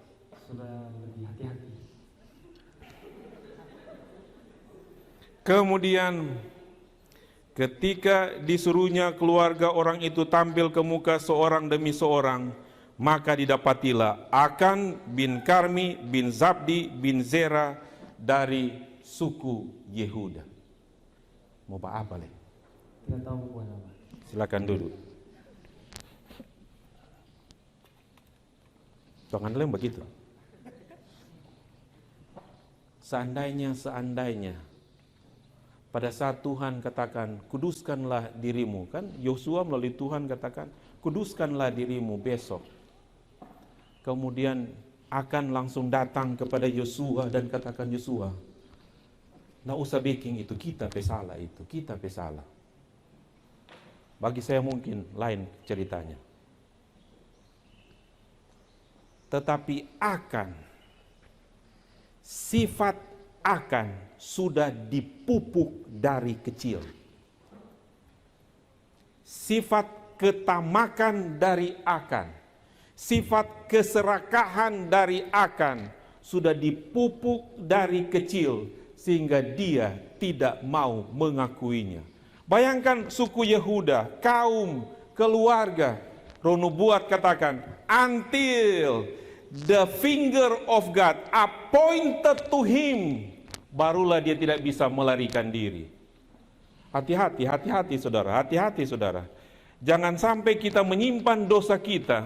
Kemudian ketika disuruhnya keluarga orang itu tampil ke muka seorang demi seorang, maka didapatilah Akan bin Karmi bin Zabdi bin Zera dari suku Yehuda. Mau apa lagi? Tidak tahu bukan apa. Silakan duduk. Jangan lem begitu. Seandainya pada saat Tuhan katakan kuduskanlah dirimu, kan Yosua melalui Tuhan katakan kuduskanlah dirimu besok. Kemudian akan langsung datang kepada Yosua dan katakan, Yosua, nggak usah baking itu, kita pesalah itu, kita pesalah. Bagi saya mungkin lain ceritanya. Tetapi akan Sifat akan sudah dipupuk dari kecil. Sifat ketamakan dari akan, sifat keserakahan dari akan sudah dipupuk dari kecil sehingga dia tidak mau mengakuinya. Bayangkan suku Yehuda, kaum, keluarga. Ronubuat katakan, until the finger of God appointed to him, barulah dia tidak bisa melarikan diri. Hati-hati, hati-hati saudara, hati-hati saudara. Jangan sampai kita menyimpan dosa kita,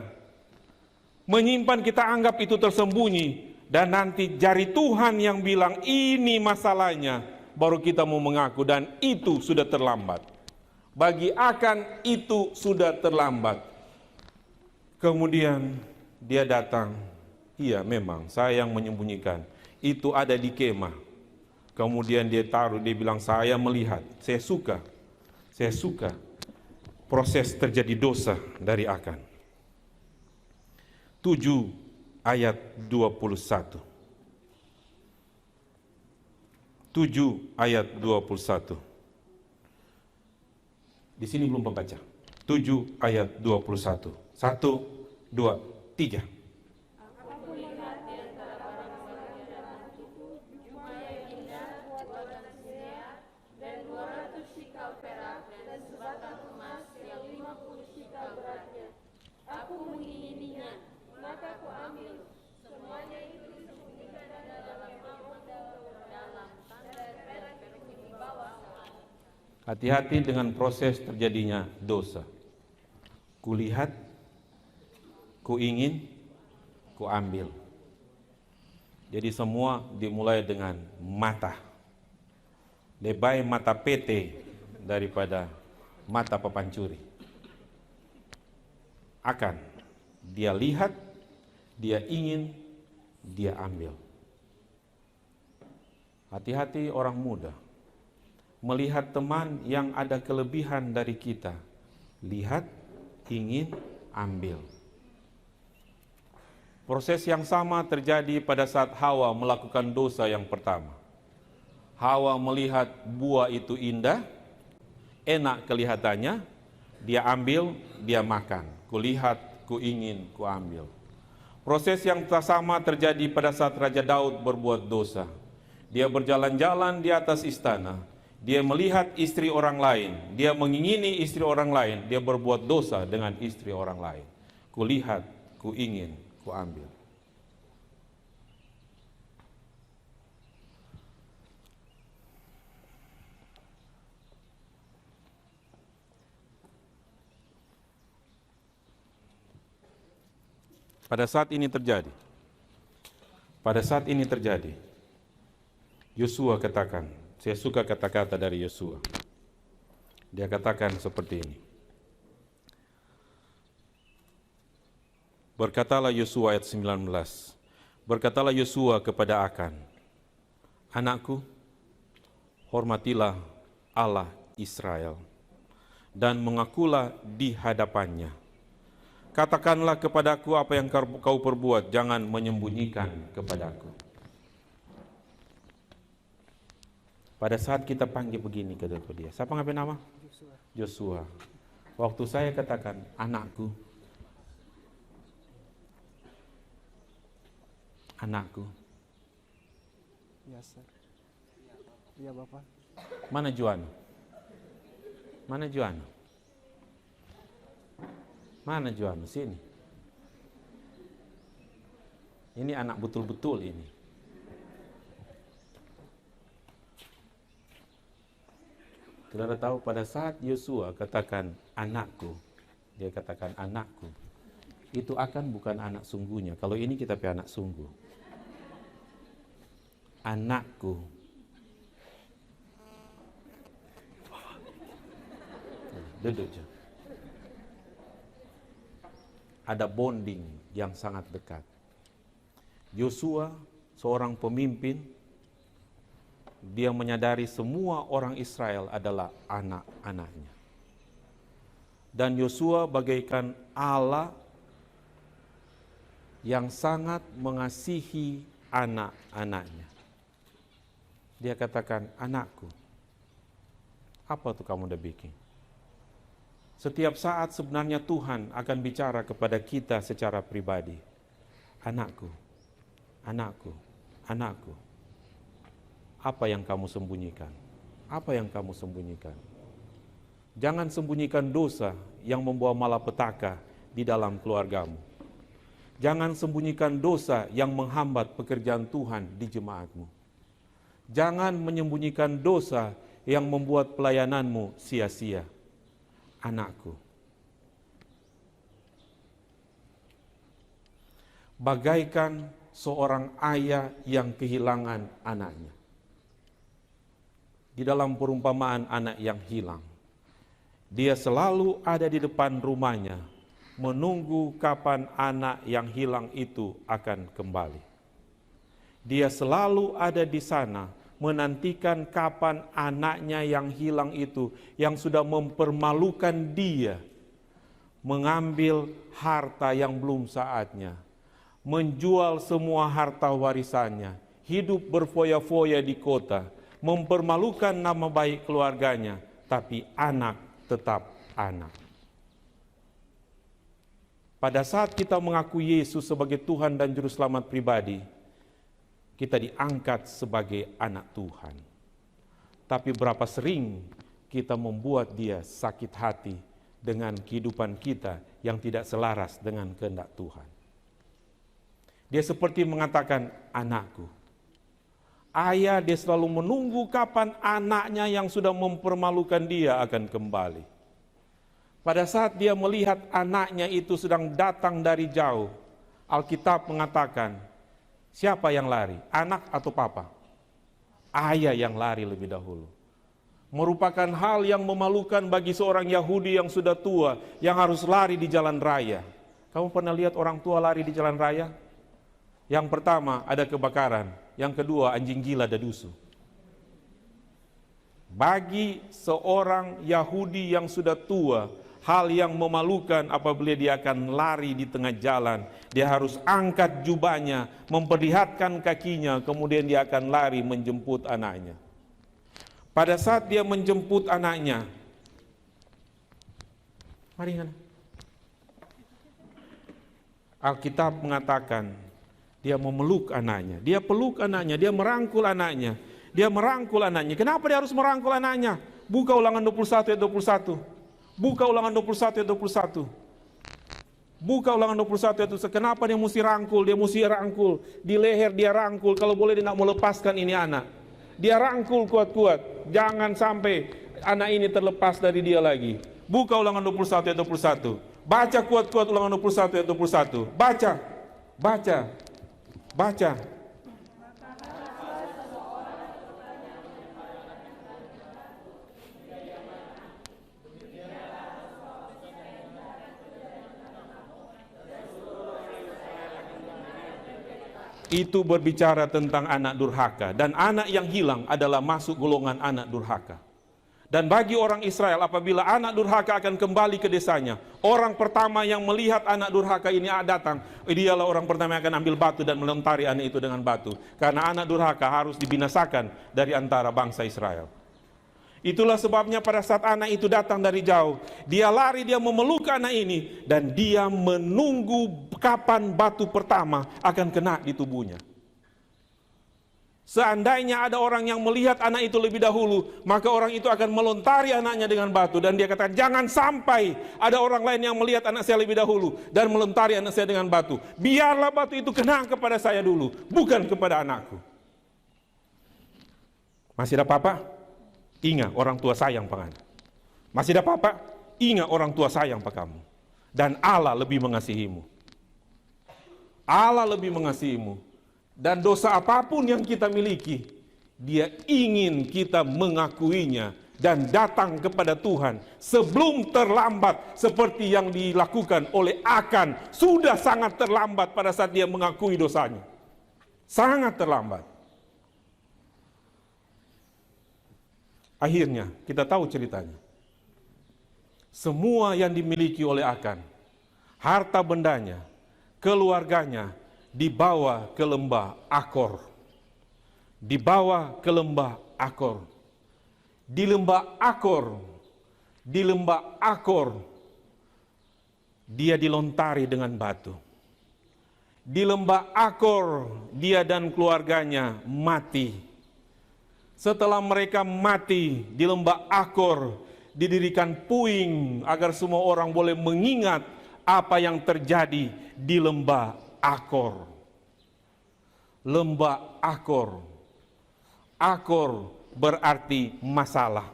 menyimpan kita anggap itu tersembunyi, dan nanti jari Tuhan yang bilang ini masalahnya, baru kita mau mengaku, dan itu sudah terlambat. Bagi akan itu sudah terlambat. Kemudian dia datang, iya memang saya yang menyembunyikan, itu ada di kemah. Kemudian dia taruh, dia bilang saya melihat, saya suka proses terjadi dosa dari akan. 7 ayat 21. 7 ayat 21. Di sini belum pembaca. 7 ayat 21. 1, 2, 3. Hati-hati dengan proses terjadinya dosa. Kulihat, kuingin, kuambil. Jadi semua dimulai dengan mata. Lebih mata PT daripada mata pepancuri. Akan dia lihat, dia ingin, dia ambil. Hati-hati orang muda. Melihat teman yang ada kelebihan dari kita, lihat, ingin, ambil. Proses yang sama terjadi pada saat Hawa melakukan dosa yang pertama. Hawa melihat buah itu indah, enak kelihatannya, dia ambil, dia makan. Kulihat, kuingin, kuambil. Proses yang sama terjadi pada saat Raja Daud berbuat dosa. Dia berjalan-jalan di atas istana. Dia melihat istri orang lain, dia mengingini istri orang lain, dia berbuat dosa dengan istri orang lain. Kulihat, kuingin, kuambil. Pada saat ini terjadi, Yosua katakan, saya suka kata-kata dari Yosua. Dia katakan seperti ini. Berkatalah Yosua ayat 19. Berkatalah Yosua kepada Akan, anakku, hormatilah Allah Israel dan mengakulah di hadapannya. Katakanlah kepadaku apa yang kau perbuat, jangan menyembunyikan kepadaku. Pada saat kita panggil begini ke dia, siapa ngapain nama? Yosua. Waktu saya katakan anakku, anakku. Ya, Sir. Iya, Bapak. Mana Juan? Mana Juan? Mana Juan? Sini. Ini anak betul-betul ini. Saudara tahu pada saat Yosua katakan anakku, dia katakan anakku, itu akan bukan anak sungguhnya. Kalau ini kita punya anak sungguh. Anakku. Duduk. Ada bonding yang sangat dekat. Yosua seorang pemimpin. Dia menyadari semua orang Israel adalah anak-anaknya. Dan Yosua bagaikan Allah yang sangat mengasihi anak-anaknya. Dia katakan, anakku, apa tuh kamu udah bikin? Setiap saat sebenarnya Tuhan akan bicara kepada kita secara pribadi. Anakku, anakku, anakku, apa yang kamu sembunyikan? Apa yang kamu sembunyikan? Jangan sembunyikan dosa yang membawa malapetaka di dalam keluargamu. Jangan sembunyikan dosa yang menghambat pekerjaan Tuhan di jemaatmu. Jangan menyembunyikan dosa yang membuat pelayananmu sia-sia. Anakku, bagaikan seorang ayah yang kehilangan anaknya. Di dalam perumpamaan anak yang hilang, dia selalu ada di depan rumahnya, menunggu kapan anak yang hilang itu akan kembali. Dia selalu ada di sana, menantikan kapan anaknya yang hilang itu, yang sudah mempermalukan dia, mengambil harta yang belum saatnya, menjual semua harta warisannya, hidup berfoya-foya di kota, mempermalukan nama baik keluarganya, tapi anak tetap anak. Pada saat kita mengakui Yesus sebagai Tuhan dan Juru Selamat pribadi, kita diangkat sebagai anak Tuhan. Tapi berapa sering kita membuat dia sakit hati dengan kehidupan kita yang tidak selaras dengan kehendak Tuhan. Dia seperti mengatakan, anakku. Ayah dia selalu menunggu kapan anaknya yang sudah mempermalukan dia akan kembali. Pada saat dia melihat anaknya itu sedang datang dari jauh, Alkitab mengatakan, siapa yang lari? Anak atau papa? Ayah yang lari lebih dahulu. Merupakan hal yang memalukan bagi seorang Yahudi yang sudah tua, yang harus lari di jalan raya. Kamu pernah lihat orang tua lari di jalan raya? Yang pertama ada kebakaran, yang kedua anjing gila dadusu. Bagi seorang Yahudi yang sudah tua, hal yang memalukan apabila dia akan lari di tengah jalan. Dia harus angkat jubahnya, memperlihatkan kakinya, kemudian dia akan lari menjemput anaknya. Pada saat dia menjemput anaknya, mari kan? Alkitab mengatakan, dia memeluk anaknya, dia peluk anaknya, dia merangkul anaknya, dia merangkul anaknya. Kenapa dia harus merangkul anaknya? Buka Ulangan 21 ayat 21. Buka Ulangan 21 ayat 21. Buka Ulangan 21 ayat 21. Kenapa dia mesti rangkul? Dia mesti rangkul. Di leher dia rangkul. Kalau boleh dia nak melepaskan ini anak. Dia rangkul kuat-kuat. Jangan sampai anak ini terlepas dari dia lagi. Buka Ulangan 21 ayat 21. Baca kuat-kuat Ulangan 21 ayat 21. Baca. Baca. Baca. Itu berbicara tentang anak durhaka, dan anak yang hilang adalah masuk golongan anak durhaka. Dan bagi orang Israel, apabila anak durhaka akan kembali ke desanya, orang pertama yang melihat anak durhaka ini datang, dialah orang pertama yang akan ambil batu dan melempari anak itu dengan batu. Karena anak durhaka harus dibinasakan dari antara bangsa Israel. Itulah sebabnya pada saat anak itu datang dari jauh, dia lari, dia memeluk anak ini, dan dia menunggu kapan batu pertama akan kena di tubuhnya. Seandainya ada orang yang melihat anak itu lebih dahulu, maka orang itu akan melontari anaknya dengan batu, dan dia katakan, jangan sampai ada orang lain yang melihat anak saya lebih dahulu dan melontari anak saya dengan batu. Biarlah batu itu kena kepada saya dulu, bukan kepada anakku. Masih ada apa-apa? Ingat orang tua sayang padamu. Masih ada apa-apa? Ingat orang tua sayang padamu. Dan Allah lebih mengasihimu. Allah lebih mengasihimu. Dan dosa apapun yang kita miliki, Dia ingin kita mengakuinya dan datang kepada Tuhan sebelum terlambat, seperti yang dilakukan oleh Akan. Sudah sangat terlambat pada saat dia mengakui dosanya. Sangat terlambat. Akhirnya kita tahu ceritanya. Semua yang dimiliki oleh Akan, harta bendanya, keluarganya, dibawa ke lembah Akor. Dibawa ke lembah Akor. Di lembah Akor, di lembah Akor, dia dilontari dengan batu. Di lembah Akor, dia dan keluarganya mati. Setelah mereka mati di lembah Akor, didirikan puing agar semua orang boleh mengingat apa yang terjadi di lembah Akor. Lembah Akor. Akor berarti masalah.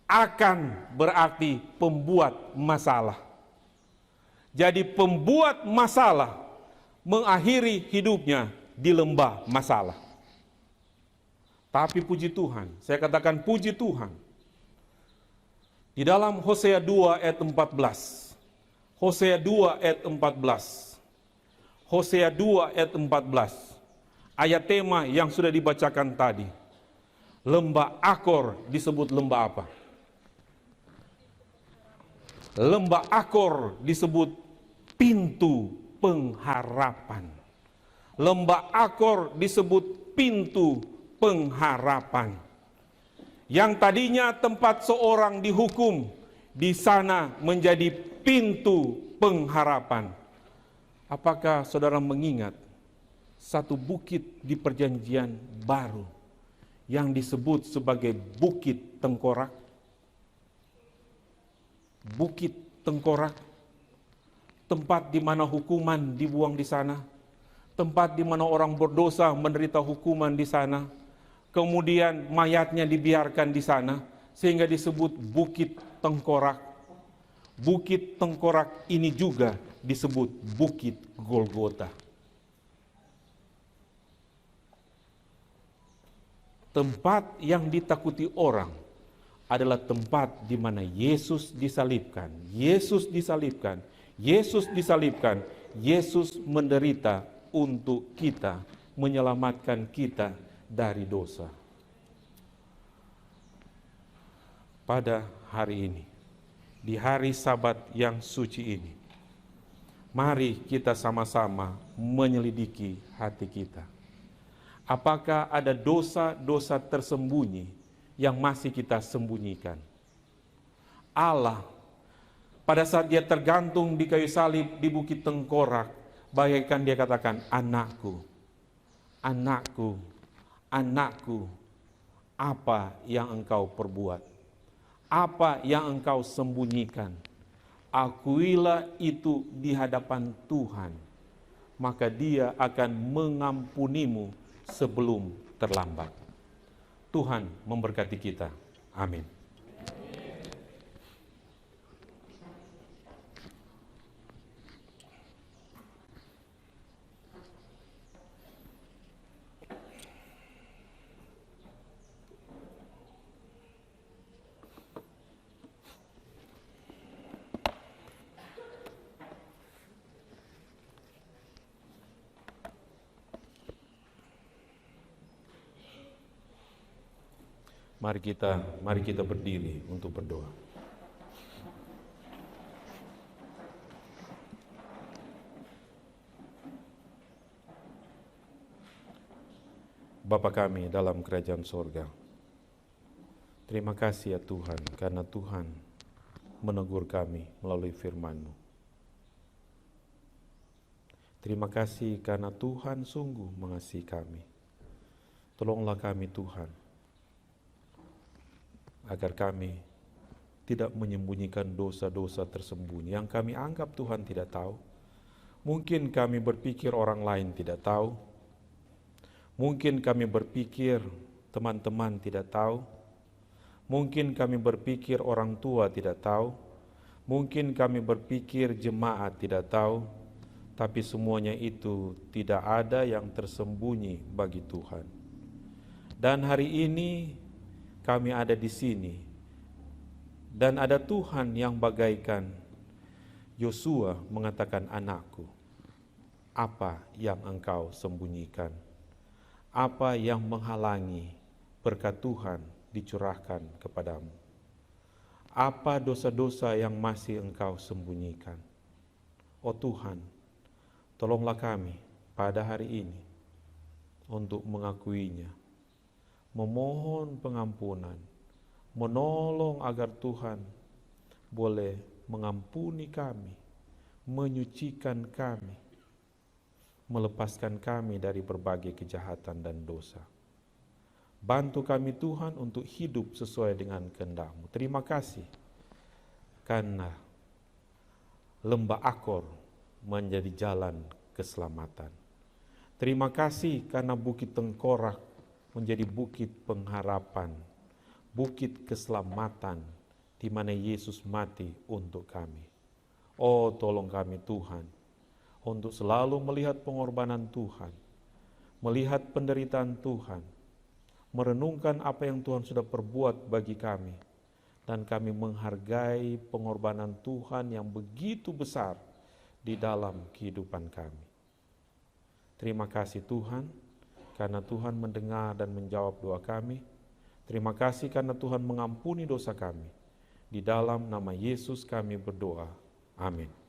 Akan berarti pembuat masalah. Jadi pembuat masalah mengakhiri hidupnya di lembah masalah. Tapi puji Tuhan, saya katakan puji Tuhan. Di dalam Hosea 2 ayat 14. Hosea 2 ayat 14. Hosea 2 ayat 14. Ayat tema yang sudah dibacakan tadi. Lembah Akor disebut lembah apa? Lembah Akor disebut pintu pengharapan. Lembah Akor disebut pintu pengharapan. Yang tadinya tempat seorang dihukum, di sana menjadi pintu pengharapan. Apakah saudara mengingat satu bukit di perjanjian baru yang disebut sebagai Bukit Tengkorak? Bukit Tengkorak, tempat di mana hukuman dibuang di sana, tempat di mana orang berdosa menderita hukuman di sana, kemudian mayatnya dibiarkan di sana, sehingga disebut Bukit Tengkorak. Bukit Tengkorak ini juga disebut Bukit Golgota. Tempat yang ditakuti orang adalah tempat di mana Yesus disalibkan. Yesus disalibkan. Yesus disalibkan. Yesus menderita untuk kita, menyelamatkan kita dari dosa. Pada hari ini, di hari Sabat yang suci ini, mari kita sama-sama menyelidiki hati kita. Apakah ada dosa-dosa tersembunyi yang masih kita sembunyikan? Allah, pada saat dia tergantung di kayu salib di Bukit Tengkorak, bagaikan dia katakan, anakku, anakku, anakku, apa yang engkau perbuat? Apa yang engkau sembunyikan? Akuilah itu di hadapan Tuhan, maka dia akan mengampunimu sebelum terlambat. Tuhan memberkati kita. Amin. Mari kita berdiri untuk berdoa. Bapa kami dalam kerajaan sorga, terima kasih ya Tuhan, karena Tuhan menegur kami melalui firman-Mu. Terima kasih karena Tuhan sungguh mengasihi kami. Tolonglah kami Tuhan, agar kami tidak menyembunyikan dosa-dosa tersembunyi yang kami anggap Tuhan tidak tahu. Mungkin kami berpikir orang lain tidak tahu. Mungkin kami berpikir teman-teman tidak tahu. Mungkin kami berpikir orang tua tidak tahu. Mungkin kami berpikir jemaat tidak tahu. Tapi semuanya itu tidak ada yang tersembunyi bagi Tuhan. Dan hari ini kami ada di sini, dan ada Tuhan yang bagaikan Yosua mengatakan, anakku, apa yang engkau sembunyikan? Apa yang menghalangi berkat Tuhan dicurahkan kepadamu? Apa dosa-dosa yang masih engkau sembunyikan? Oh Tuhan, tolonglah kami pada hari ini untuk mengakuinya, memohon pengampunan, menolong agar Tuhan boleh mengampuni kami, menyucikan kami, melepaskan kami dari berbagai kejahatan dan dosa. Bantu kami Tuhan untuk hidup sesuai dengan kehendak-Mu. Terima kasih karena lembah Akor menjadi jalan keselamatan. Terima kasih karena Bukit Tengkorak menjadi bukit pengharapan, bukit keselamatan di mana Yesus mati untuk kami. Oh, tolong kami Tuhan untuk selalu melihat pengorbanan Tuhan, melihat penderitaan Tuhan, merenungkan apa yang Tuhan sudah perbuat bagi kami, dan kami menghargai pengorbanan Tuhan yang begitu besar di dalam kehidupan kami. Terima kasih Tuhan, karena Tuhan mendengar dan menjawab doa kami. Terima kasih karena Tuhan mengampuni dosa kami. Di dalam nama Yesus kami berdoa. Amin.